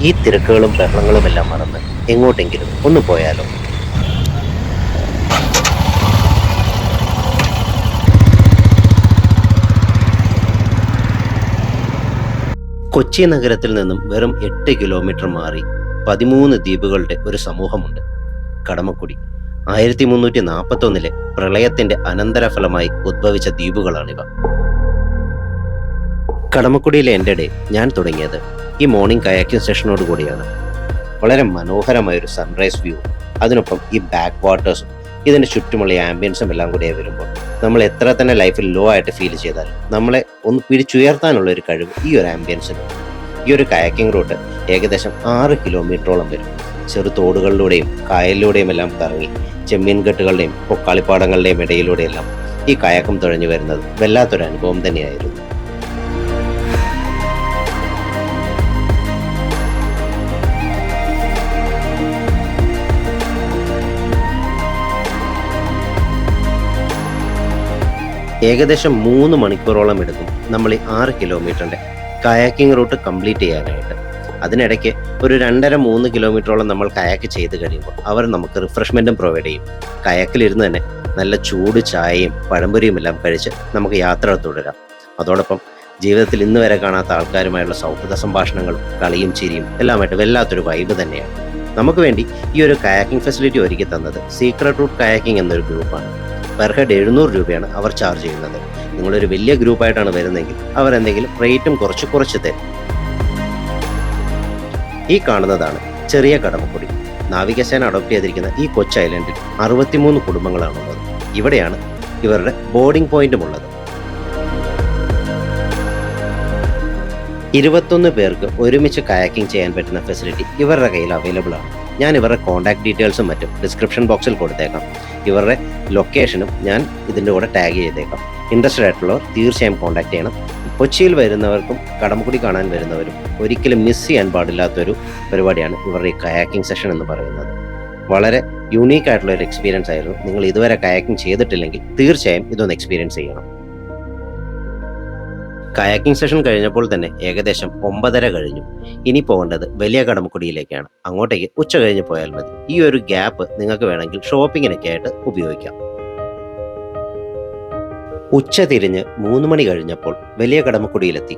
ഈ തിരക്കുകളും ബഹളങ്ങളും എല്ലാം മറന്ന് എങ്ങോട്ടെങ്കിലും ഒന്ന് പോയാലോ? കൊച്ചി നഗരത്തിൽ നിന്നും വെറും 8 കിലോമീറ്റർ മാറി 13 ദ്വീപുകളുടെ ഒരു സമൂഹമുണ്ട്. കടമക്കുടി 1341 പ്രളയത്തിന്റെ അനന്തരഫലമായി ഉദ്ഭവിച്ച ദ്വീപുകളാണിവ. കടമക്കുടിയിലെ എൻ്റെ ഡേ ഞാൻ തുടങ്ങിയത് ഈ മോർണിംഗ് കയാക്കിംഗ് സെഷനോട് കൂടിയാണ്. വളരെ മനോഹരമായൊരു സൺറൈസ് വ്യൂ, അതിനൊപ്പം ഈ ബാക്ക് വാട്ടേഴ്സും ഇതിൻ്റെ ചുറ്റുമുള്ള ആംബിയൻസും എല്ലാം കൂടി വരുമ്പോൾ നമ്മൾ എത്ര തന്നെ ലൈഫിൽ ലോ ആയിട്ട് ഫീൽ ചെയ്താലും നമ്മളെ ഒന്ന് പിടിച്ചുയർത്താനുള്ള ഒരു കഴിവ് ഈ ഒരു ആംബിയൻസിന്. ഈ ഒരു കയാക്കിംഗ് റൂട്ട് ഏകദേശം 6 കിലോമീറ്ററോളം വരും. ചെറു തോടുകളിലൂടെയും കായലിലൂടെയും എല്ലാം കറങ്ങി ചെമ്മീൻ കെട്ടുകളുടെയും പൊക്കാളിപ്പാടങ്ങളുടെയും ഇടയിലൂടെയെല്ലാം ഈ കയാക്കം തുഴഞ്ഞു വരുന്നത് വല്ലാത്തൊരു അനുഭവം തന്നെയായിരുന്നു. ഏകദേശം 3 മണിക്കൂറോളം എടുക്കും നമ്മൾ ഈ 6 കിലോമീറ്ററിൻ്റെ കയാക്കിംഗ് റൂട്ട് കംപ്ലീറ്റ് ചെയ്യാനായിട്ട്. അതിനിടയ്ക്ക് ഒരു 2.5-3 കിലോമീറ്ററോളം നമ്മൾ കയാക്ക് ചെയ്ത് കഴിയുമ്പോൾ അവർ നമുക്ക് റിഫ്രഷ്മെൻറ്റും പ്രൊവൈഡ് ചെയ്യും. കയാക്കിലിരുന്ന് തന്നെ നല്ല ചൂട് ചായയും പഴംപൊരിയും എല്ലാം കഴിച്ച് നമുക്ക് യാത്ര തുടരാം. അതോടൊപ്പം ജീവിതത്തിൽ ഇന്ന് വരെ കാണാത്ത ആൾക്കാരുമായുള്ള സൗഹൃദ സംഭാഷണങ്ങളും കളിയും ചിരിയും എല്ലാമായിട്ട് വല്ലാത്തൊരു വൈബ് തന്നെയാണ്. നമുക്ക് വേണ്ടി ഈ ഒരു കയാക്കിംഗ് ഫെസിലിറ്റി ഒരുക്കി തന്നത് സീക്രട്ട് റൂട്ട് കയാക്കിംഗ് എന്നൊരു ഗ്രൂപ്പാണ്. പെർ ഹെഡ് 700 രൂപയാണ് അവർ ചാർജ് ചെയ്യുന്നത്. നിങ്ങളൊരു വലിയ ഗ്രൂപ്പായിട്ടാണ് വരുന്നതെങ്കിൽ അവർ എന്തെങ്കിലും റേറ്റും കുറച്ച് തരും. ഈ കാണുന്നതാണ് ചെറിയ കടമക്കുടി. നാവികസേന അഡോപ്റ്റ് ചെയ്തിരിക്കുന്ന ഈ കൊച്ചു ഐലൻഡിൽ 63 കുടുംബങ്ങളാണുള്ളത്. ഇവിടെയാണ് ഇവരുടെ ബോർഡിംഗ് പോയിന്റും ഉള്ളത്. 21 പേർക്ക് ഒരുമിച്ച് കയാക്കിംഗ് ചെയ്യാൻ പറ്റുന്ന ഫെസിലിറ്റി ഇവരുടെ കയ്യിൽ അവൈലബിൾ ആണ്. ഞാൻ ഇവരുടെ കോൺടാക്ട് ഡീറ്റെയിൽസും മറ്റും ഡിസ്ക്രിപ്ഷൻ ബോക്സിൽ കൊടുത്തേക്കാം. ഇവരുടെ ലൊക്കേഷനും ഞാൻ ഇതിൻ്റെ കൂടെ ടാഗ് ചെയ്തേക്കാം. ഇൻട്രസ്റ്റഡ് ആയിട്ടുള്ളവർ തീർച്ചയായും കോൺടാക്ട് ചെയ്യണം. കൊച്ചിയിൽ വരുന്നവർക്കും കടമക്കുടി കാണാൻ വരുന്നവരും ഒരിക്കലും മിസ് ചെയ്യാൻ പാടില്ലാത്തൊരു പരിപാടിയാണ് ഇവരുടെ ഈ കയാക്കിംഗ് സെഷൻ എന്ന് പറയുന്നത്. വളരെ യുണീക്ക് ആയിട്ടുള്ള ഒരു എക്സ്പീരിയൻസ് ആയിരുന്നു. നിങ്ങൾ ഇതുവരെ കയാക്കിംഗ് ചെയ്തിട്ടില്ലെങ്കിൽ തീർച്ചയായും ഇതൊന്ന് എക്സ്പീരിയൻസ് ചെയ്യണം. കയാക്കിംഗ് സെഷൻ കഴിഞ്ഞപ്പോൾ തന്നെ ഏകദേശം 9:30 കഴിഞ്ഞു. ഇനി പോകേണ്ടത് വലിയ കടമക്കുടിയിലേക്കാണ്. അങ്ങോട്ടേക്ക് ഉച്ച കഴിഞ്ഞ് പോയാൽ മതി. ഈ ഒരു ഗ്യാപ്പ് നിങ്ങൾക്ക് വേണമെങ്കിൽ ഷോപ്പിങ്ങിനൊക്കെ ആയിട്ട് ഉപയോഗിക്കാം. ഉച്ച തിരിഞ്ഞ് 3 മണി കഴിഞ്ഞപ്പോൾ വലിയ കടമക്കുടിയിലെത്തി.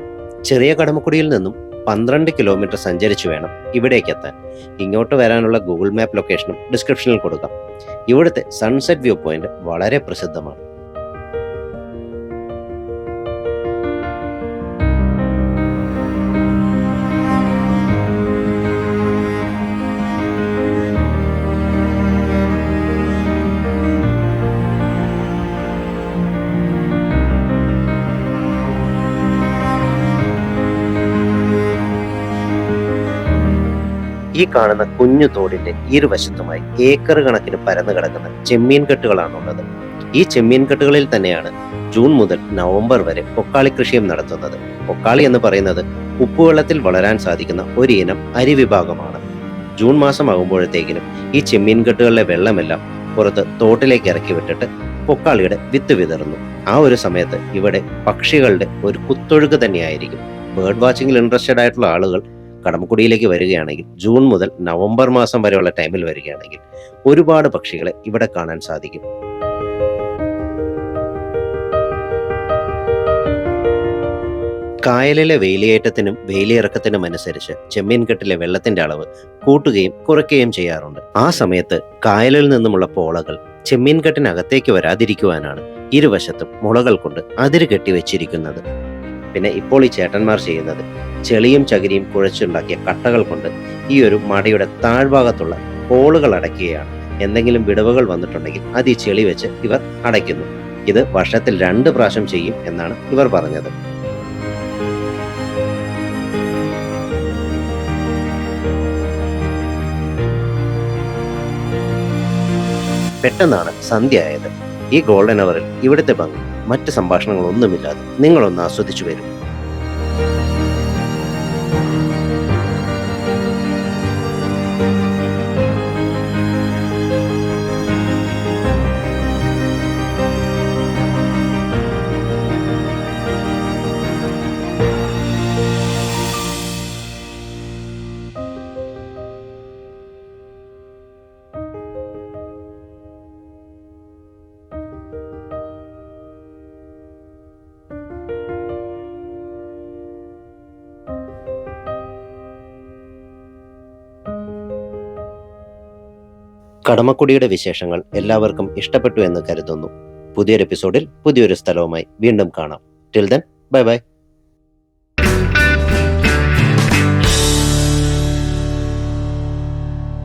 ചെറിയ കടമക്കുടിയിൽ നിന്നും 12 കിലോമീറ്റർ സഞ്ചരിച്ചു വേണം ഇവിടേക്ക് എത്താൻ. ഇങ്ങോട്ട് വരാനുള്ള ഗൂഗിൾ മാപ്പ് ലൊക്കേഷനും ഡിസ്ക്രിപ്ഷനിൽ കൊടുക്കാം. ഇവിടുത്തെ സൺസെറ്റ് വ്യൂ പോയിന്റ് വളരെ പ്രസിദ്ധമാണ്. ഈ കാണുന്ന കുഞ്ഞു തോടിന്റെ ഇരുവശത്തുമായി ഏക്കർ കണക്കിന് പരന്നു കിടക്കുന്ന ചെമ്മീൻ കെട്ടുകളാണുള്ളത്. ഈ ചെമ്മീൻ കെട്ടുകളിൽ തന്നെയാണ് ജൂൺ മുതൽ നവംബർ വരെ പൊക്കാളി കൃഷിയും നടത്തുന്നത്. പൊക്കാളി എന്ന് പറയുന്നത് ഉപ്പുവെള്ളത്തിൽ വളരാൻ സാധിക്കുന്ന ഒരു ഇനം അരി വിഭാഗമാണ്. ജൂൺ മാസം ആകുമ്പോഴത്തേക്കിനും ഈ ചെമ്മീൻ കെട്ടുകളിലെ വെള്ളമെല്ലാം പുറത്ത് തോട്ടിലേക്ക് ഇറക്കി വിട്ടിട്ട് പൊക്കാളിയുടെ വിത്ത് വിതറുന്നു. ആ ഒരു സമയത്ത് ഇവിടെ പക്ഷികളുടെ ഒരു കുത്തൊഴുക്ക് തന്നെയായിരിക്കും. ബേർഡ് വാച്ചിങ്ങിൽ ഇൻട്രസ്റ്റഡ് ആയിട്ടുള്ള ആളുകൾ കടമക്കുടിയിലേക്ക് വരികയാണെങ്കിൽ ജൂൺ മുതൽ നവംബർ മാസം വരെയുള്ള ടൈമിൽ വരികയാണെങ്കിൽ ഒരുപാട് പക്ഷികളെ ഇവിടെ കാണാൻ സാധിക്കും. കായലിലെ വേലിയേറ്റത്തിനും വേലിയിറക്കത്തിനും അനുസരിച്ച് ചെമ്മീൻകെട്ടിലെ വെള്ളത്തിന്റെ അളവ് കൂട്ടുകയും കുറയ്ക്കുകയും ചെയ്യാറുണ്ട്. ആ സമയത്ത് കായലിൽ നിന്നുമുള്ള പോളകൾ ചെമ്മീൻകെട്ടിനകത്തേക്ക് വരാതിരിക്കുവാനാണ് ഇരുവശത്തും മുളകൾ കൊണ്ട് അതിര് കെട്ടിവെച്ചിരിക്കുന്നത്. പിന്നെ ഇപ്പോൾ ഈ ചേട്ടന്മാർ ചെയ്യുന്നത് ചെളിയും ചകിരിയും കുഴച്ചുണ്ടാക്കിയ കട്ടകൾ കൊണ്ട് ഈ ഒരു മടയുടെ താഴ്ഭാഗത്തുള്ള ഹോളുകൾ അടയ്ക്കുകയാണ്. എന്തെങ്കിലും വിടവുകൾ വന്നിട്ടുണ്ടെങ്കിൽ അത് ഈ ചെളി വെച്ച് ഇവർ അടയ്ക്കുന്നു. ഇത് വർഷത്തിൽ 2 പ്രാവശ്യം ചെയ്യും എന്നാണ് ഇവർ പറഞ്ഞത്. പെട്ടെന്നാണ് സന്ധ്യ ആയത്. ഈ ഗോൾഡൻ അവറിൽ ഇവിടുത്തെ ഭംഗി മറ്റ് സംഭാഷണങ്ങളൊന്നുമില്ലാതെ നിങ്ങളൊന്ന് ആസ്വദിച്ചു വരും. കടമക്കുടിയുടെ വിശേഷങ്ങൾ എല്ലാവർക്കും ഇഷ്ടപ്പെട്ടു എന്ന് കരുതുന്നു. പുതിയൊരു എപ്പിസോഡിൽ പുതിയൊരു സ്ഥലവുമായി വീണ്ടും കാണാം. Till then, bye bye.